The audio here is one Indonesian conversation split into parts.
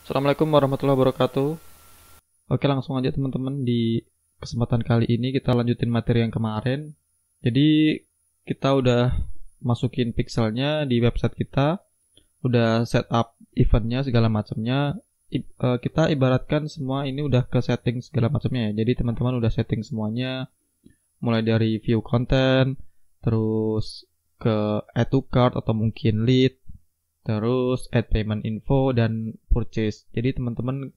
Assalamualaikum warahmatullahi wabarakatuh. Oke, langsung aja teman-teman, di kesempatan kali ini kita lanjutin materi yang kemarin. Jadi kita udah masukin pixelnya di website kita, udah setup eventnya segala macamnya. Kita ibaratkan semua ini udah ke setting segala macamnya ya. Jadi teman-teman udah setting semuanya, mulai dari view content, terus ke add to cart atau mungkin lead, terus add payment info dan purchase. Jadi teman-teman,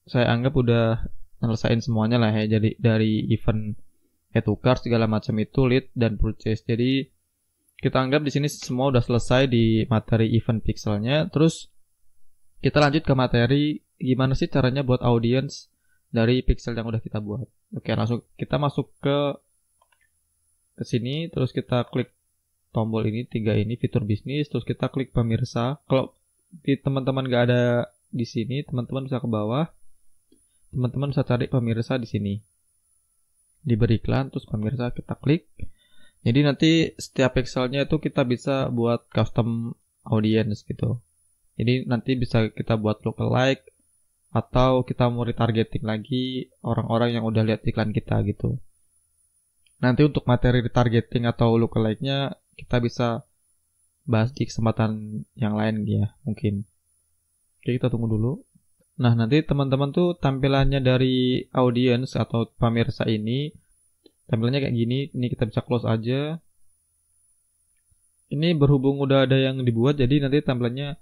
saya anggap udah nyelesain semuanya lah ya. Jadi dari event add to cart segala macam itu, lead dan purchase. Jadi kita anggap di sini semua udah selesai di materi event pixelnya. Terus kita lanjut ke materi gimana sih caranya buat audience dari pixel yang udah kita buat. Oke, langsung kita masuk ke sini, terus kita klik tombol ini, tiga ini, fitur bisnis, terus kita klik pemirsa. Kalau di teman-teman nggak ada di sini, teman-teman bisa ke bawah, teman-teman bisa cari pemirsa di sini, di beriklan, terus pemirsa kita klik. Jadi nanti setiap pixelnya itu kita bisa buat custom audience gitu. Jadi nanti bisa kita buat lookalike, atau kita mau retargeting lagi orang-orang yang udah lihat iklan kita gitu. Nanti untuk materi retargeting atau lookalike-nya kita bisa bahas di kesempatan yang lain ya, mungkin. Oke, kita tunggu dulu. Nah, nanti teman-teman tuh tampilannya dari audience atau pemirsa ini, tampilannya kayak gini. Ini kita bisa close aja. Ini berhubung udah ada yang dibuat, jadi nanti tampilannya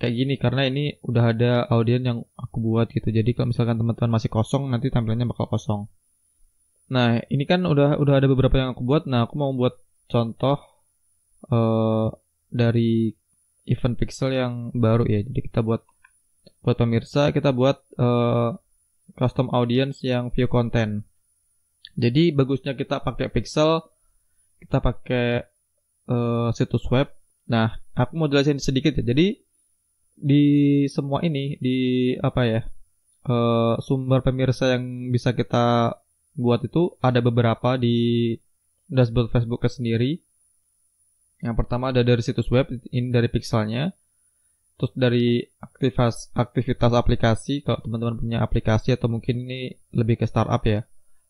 kayak gini karena ini udah ada audience yang aku buat gitu. Jadi kalau misalkan teman-teman masih kosong, nanti tampilannya bakal kosong. Nah, ini kan udah ada beberapa yang aku buat. Nah, aku mau buat contoh dari event pixel yang baru ya. Jadi kita buat pemirsa, kita buat custom audience yang view content. Jadi bagusnya kita pakai pixel, kita pakai situs web. Nah, aku mau jelasin sedikit ya. Jadi di semua ini, di apa ya, sumber pemirsa yang bisa kita buat itu ada beberapa di dashboard Facebook sendiri. Yang pertama ada dari situs web, ini dari pixelnya. Terus dari aktivitas aplikasi, kalau teman-teman punya aplikasi atau mungkin ini lebih ke startup ya.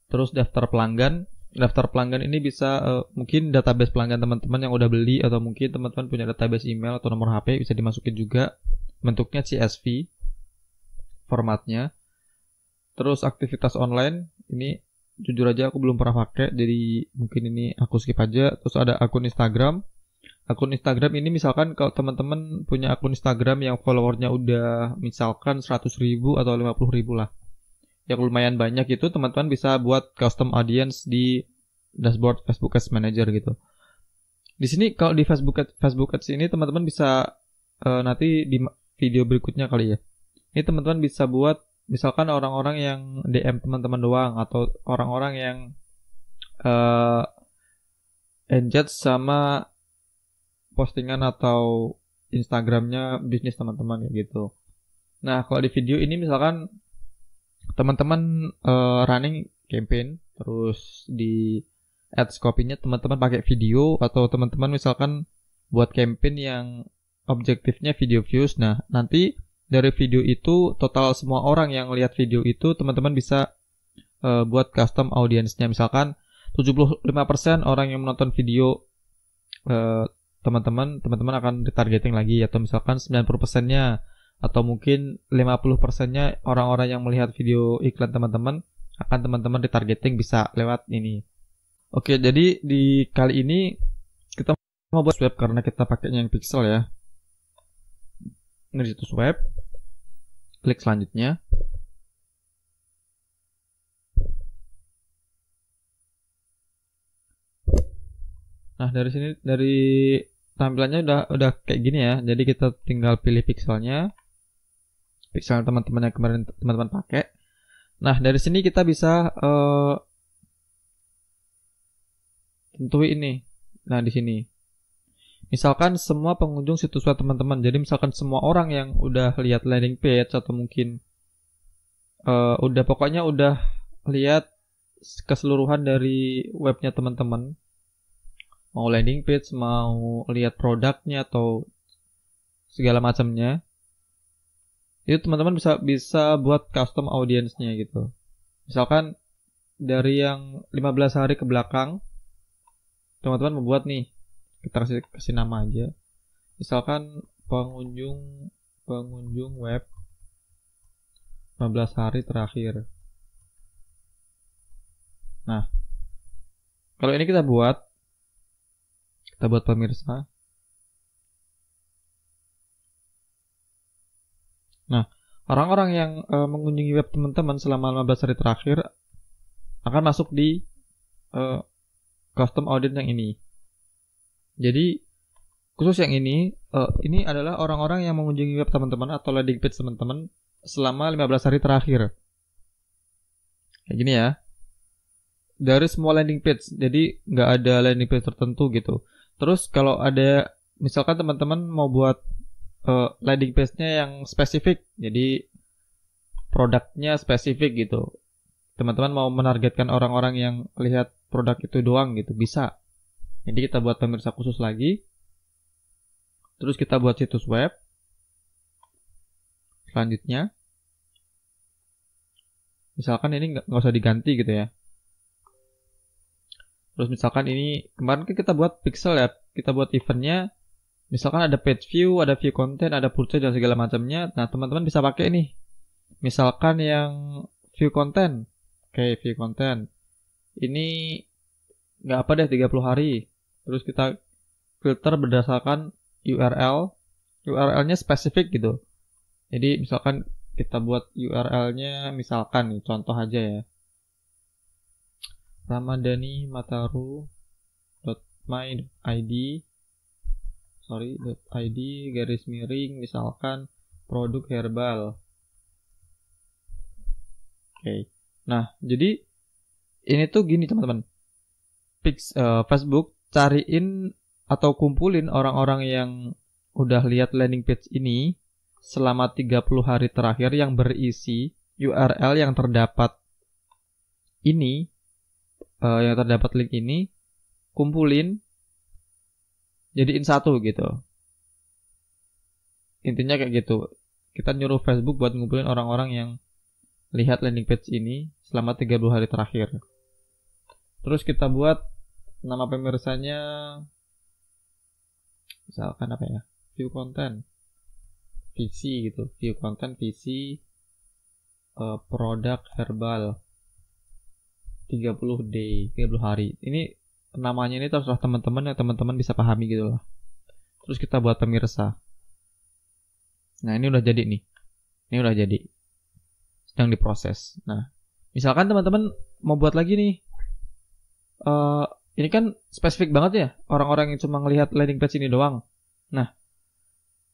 Terus daftar pelanggan. Daftar pelanggan ini bisa mungkin database pelanggan teman-teman yang udah beli, atau mungkin teman-teman punya database email atau nomor HP, bisa dimasukin juga. Bentuknya CSV formatnya. Terus aktivitas online, ini jujur aja aku belum pernah pakai, jadi mungkin ini aku skip aja. Terus ada akun Instagram. Akun Instagram ini misalkan kalau teman-teman punya akun Instagram yang followernya udah misalkan 100.000 atau 50.000 lah, yang lumayan banyak, itu teman-teman bisa buat custom audience di dashboard Facebook Ads Manager gitu. Di sini kalau di Facebook Ads ini teman-teman bisa nanti di video berikutnya kali ya. Ini teman-teman bisa buat misalkan orang-orang yang DM teman-teman doang, atau orang-orang yang engage sama postingan atau Instagramnya bisnis teman-teman kayak gitu. Nah, kalau di video ini misalkan teman-teman running campaign, terus di ads copy-nya teman-teman pakai video, atau teman-teman misalkan buat campaign yang objektifnya video views. Nah, nanti dari video itu total semua orang yang lihat video itu teman-teman bisa buat custom audience-nya. Misalkan 75% orang yang menonton video teman-teman akan retargeting lagi, atau misalkan 90%-nya, atau mungkin 50%-nya orang-orang yang melihat video iklan teman-teman akan teman-teman retargeting bisa lewat ini. Oke, jadi di kali ini kita mau buat web karena kita pakainya yang pixel ya. Ini di situs web. Klik selanjutnya. Nah, dari sini, dari tampilannya udah kayak gini ya. Jadi kita tinggal pilih pixelnya. Pixel teman-teman yang kemarin teman-teman pakai. Nah, dari sini kita bisa tentuin ini. Nah, di sini. Misalkan semua pengunjung situs web teman-teman. Jadi misalkan semua orang yang udah lihat landing page, atau mungkin pokoknya udah lihat keseluruhan dari webnya teman-teman, mau landing page, mau lihat produknya atau segala macamnya, Itu teman-teman bisa buat custom audience-nya gitu. Misalkan dari yang 15 hari ke belakang, teman-teman membuat nih, kita kasih nama aja. Misalkan pengunjung web 15 hari terakhir. Nah, kalau ini kita buat pemirsa. Nah, orang-orang yang mengunjungi web teman-teman selama 15 hari terakhir akan masuk di custom audience yang ini. Jadi khusus yang ini adalah orang-orang yang mengunjungi web teman-teman atau landing page teman-teman selama 15 hari terakhir. Kayak gini ya. Dari semua landing page. Jadi nggak ada landing page tertentu gitu. Terus kalau ada, misalkan teman-teman mau buat landing page-nya yang spesifik. Jadi produknya spesifik gitu. Teman-teman mau menargetkan orang-orang yang lihat produk itu doang gitu. Bisa. Jadi kita buat pemirsa khusus lagi. Terus kita buat situs web. Selanjutnya, misalkan ini nggak usah diganti gitu ya. Terus misalkan ini kemarin kita buat pixel ya, kita buat eventnya. Misalkan ada page view, ada view content, ada purchase dan segala macamnya. Nah teman-teman bisa pakai nih. Misalkan yang view content, oke, view content. Ini nggak apa deh 30 hari. Terus kita filter berdasarkan URL. URL-nya spesifik gitu. Jadi misalkan kita buat URL-nya misalkan nih, contoh aja ya. ramadhani.my.id garis miring misalkan produk herbal. Oke. Nah, jadi ini tuh gini teman-teman. Facebook cariin atau kumpulin orang-orang yang udah lihat landing page ini selama 30 hari terakhir yang berisi URL yang terdapat ini, yang terdapat link ini, kumpulin jadiin satu gitu. Intinya kayak gitu. Kita nyuruh Facebook buat ngumpulin orang-orang yang lihat landing page ini selama 30 hari terakhir. Terus kita buat nama pemirsanya misalkan apa ya? View content. VC gitu. View content VC produk herbal 30 hari. Ini namanya ini terserah teman-teman yang teman-teman bisa pahami gitu lah. Terus kita buat pemirsa. Nah, ini udah jadi nih. Ini udah jadi. Sedang diproses. Nah, misalkan teman-teman mau buat lagi nih. Ini kan spesifik banget ya. Orang-orang yang cuma ngelihat landing page ini doang. Nah,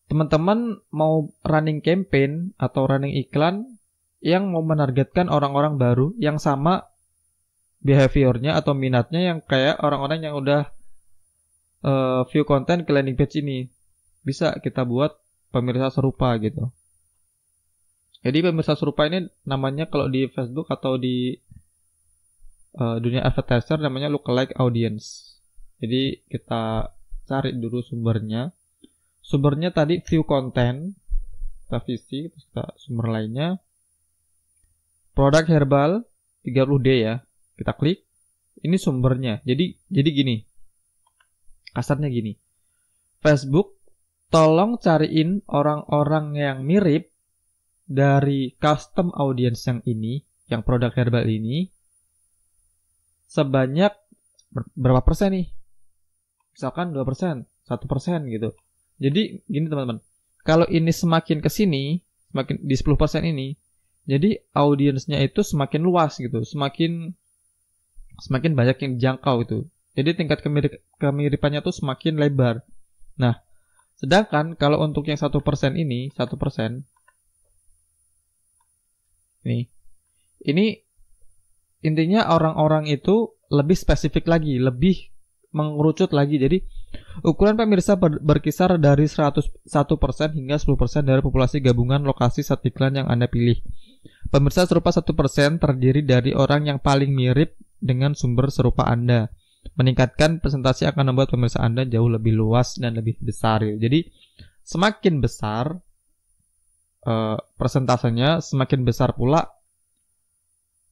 teman-teman mau running campaign atau running iklan yang mau menargetkan orang-orang baru yang sama behaviornya atau minatnya yang kayak orang-orang yang udah view content ke landing page ini. Bisa kita buat pemirsa serupa gitu. Jadi pemirsa serupa ini namanya kalau di Facebook atau di dunia advertiser namanya lookalike audience. Jadi kita cari dulu sumbernya. Sumbernya tadi view content, kita visi, terus kita sumber lainnya. Produk herbal 30D ya. Kita klik. Ini sumbernya. Jadi gini. Kasarnya gini. Facebook tolong cariin orang-orang yang mirip dari custom audience yang ini, yang produk herbal ini, sebanyak berapa persen nih? Misalkan 2%, 1% gitu. Jadi gini teman-teman, kalau ini semakin kesini, semakin di 10% ini, jadi audiensnya itu semakin luas gitu, semakin banyak yang dijangkau itu. Jadi tingkat kemiripannya tuh semakin lebar. Nah, sedangkan kalau untuk yang 1% ini, 1%, ini intinya orang-orang itu lebih spesifik lagi, lebih mengerucut lagi. Jadi ukuran pemirsa berkisar dari 1% hingga 10% dari populasi gabungan lokasi saat iklan yang Anda pilih. Pemirsa serupa 1% terdiri dari orang yang paling mirip dengan sumber serupa Anda. Meningkatkan presentasi akan membuat pemirsa Anda jauh lebih luas dan lebih besar. Jadi semakin besar persentasenya, semakin besar pula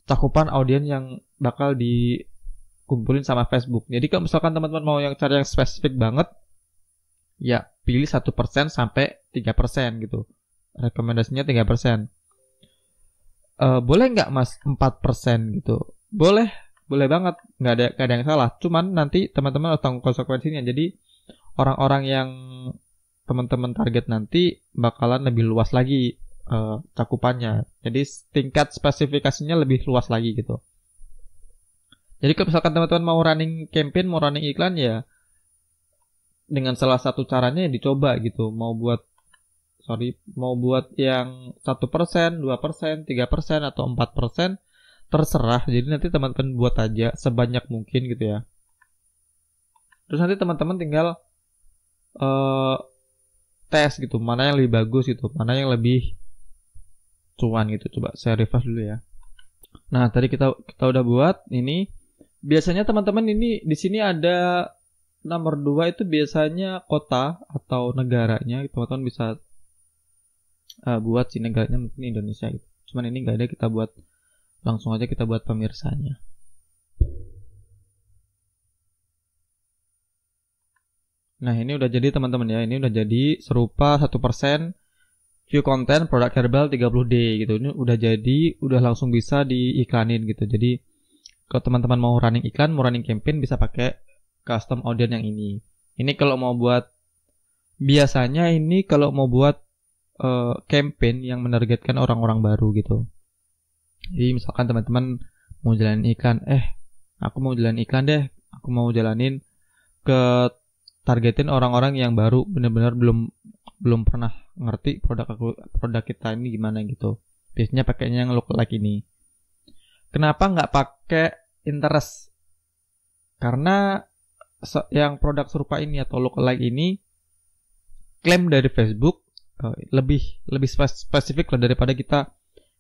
cakupan audiens yang bakal dikumpulin sama Facebook. Jadi kalau misalkan teman-teman mau yang cari yang spesifik banget, ya pilih 1% sampai 3% gitu. Rekomendasinya 3%. Boleh nggak mas 4% gitu? Boleh banget. Nggak ada yang salah. Cuman nanti teman-teman harus tanggung konsekuensinya. Jadi orang-orang yang teman-teman target nanti bakalan lebih luas lagi cakupannya. Jadi tingkat spesifikasinya lebih luas lagi gitu. Jadi kalau misalkan teman-teman mau running campaign, mau running iklan, ya dengan salah satu caranya ya dicoba gitu. Mau buat yang 1%, 2%, 3%, atau 4%, terserah. Jadi nanti teman-teman buat aja sebanyak mungkin gitu ya. Terus nanti teman-teman tinggal tes gitu, mana yang lebih bagus gitu, mana yang lebih cuan gitu. Coba saya refresh dulu ya. Nah, tadi kita udah buat ini. Biasanya teman-teman ini di sini ada nomor 2 itu biasanya kota atau negaranya. Teman-teman bisa buat si negaranya mungkin Indonesia gitu. Cuman ini nggak ada, kita buat langsung aja, kita buat pemirsanya. Nah, ini udah jadi teman-teman ya. Ini udah jadi serupa 1% view konten produk herbal 30D gitu. Ini udah jadi, udah langsung bisa diiklanin gitu. Jadi kalau teman-teman mau running iklan, mau running campaign, bisa pakai custom audience yang ini. Ini kalau mau buat, biasanya ini kalau mau buat campaign yang menargetkan orang-orang baru gitu. Jadi misalkan teman-teman mau jalanin iklan, aku mau jalanin iklan deh, aku mau jalanin ke targetin orang-orang yang baru, benar-benar belum pernah ngerti produk kita ini gimana gitu. Biasanya pakainya yang lookalike ini. Kenapa nggak pakai interest? Karena yang produk serupa ini atau lookalike ini klaim dari Facebook lebih spesifik lah daripada kita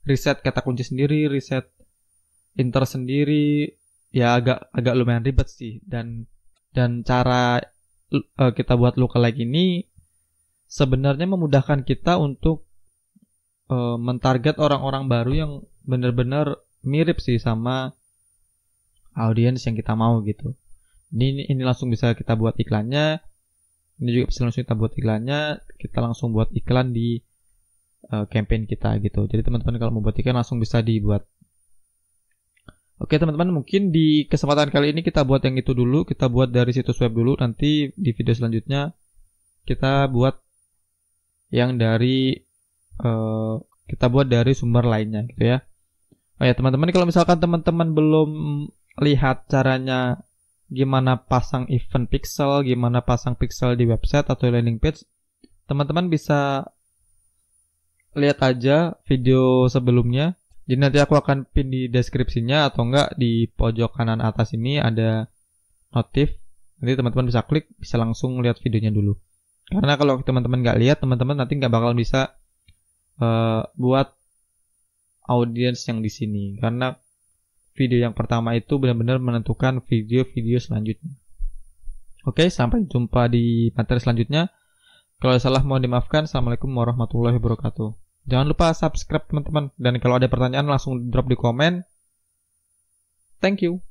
riset kata kunci sendiri, riset interest sendiri. Ya agak lumayan ribet sih, dan cara kita buat lookalike ini sebenarnya memudahkan kita untuk mentarget orang-orang baru yang benar-benar mirip sih sama audiens yang kita mau gitu. Ini langsung bisa kita buat iklannya. Ini juga bisa langsung kita buat iklannya. Kita langsung buat iklan di campaign kita gitu. Jadi teman-teman kalau mau buat iklan langsung bisa dibuat. Oke teman-teman, mungkin di kesempatan kali ini kita buat yang itu dulu. Kita buat dari situs web dulu. Nanti di video selanjutnya kita buat yang dari sumber lainnya gitu ya. Oh ya teman-teman, kalau misalkan teman-teman belum lihat caranya gimana pasang event pixel, gimana pasang pixel di website atau landing page, teman-teman bisa lihat aja video sebelumnya. Jadi nanti aku akan pin di deskripsinya, atau enggak di pojok kanan atas ini ada notif. Nanti teman-teman bisa klik, bisa langsung lihat videonya dulu. Karena kalau teman-teman nggak lihat, teman-teman nanti nggak bakal bisa buat audiens yang di sini. Karena video yang pertama itu benar-benar menentukan video-video selanjutnya. Oke, sampai jumpa di materi selanjutnya. Kalau salah mohon dimaafkan. Assalamualaikum warahmatullahi wabarakatuh. Jangan lupa subscribe teman-teman. Dan kalau ada pertanyaan langsung drop di komen. Thank you.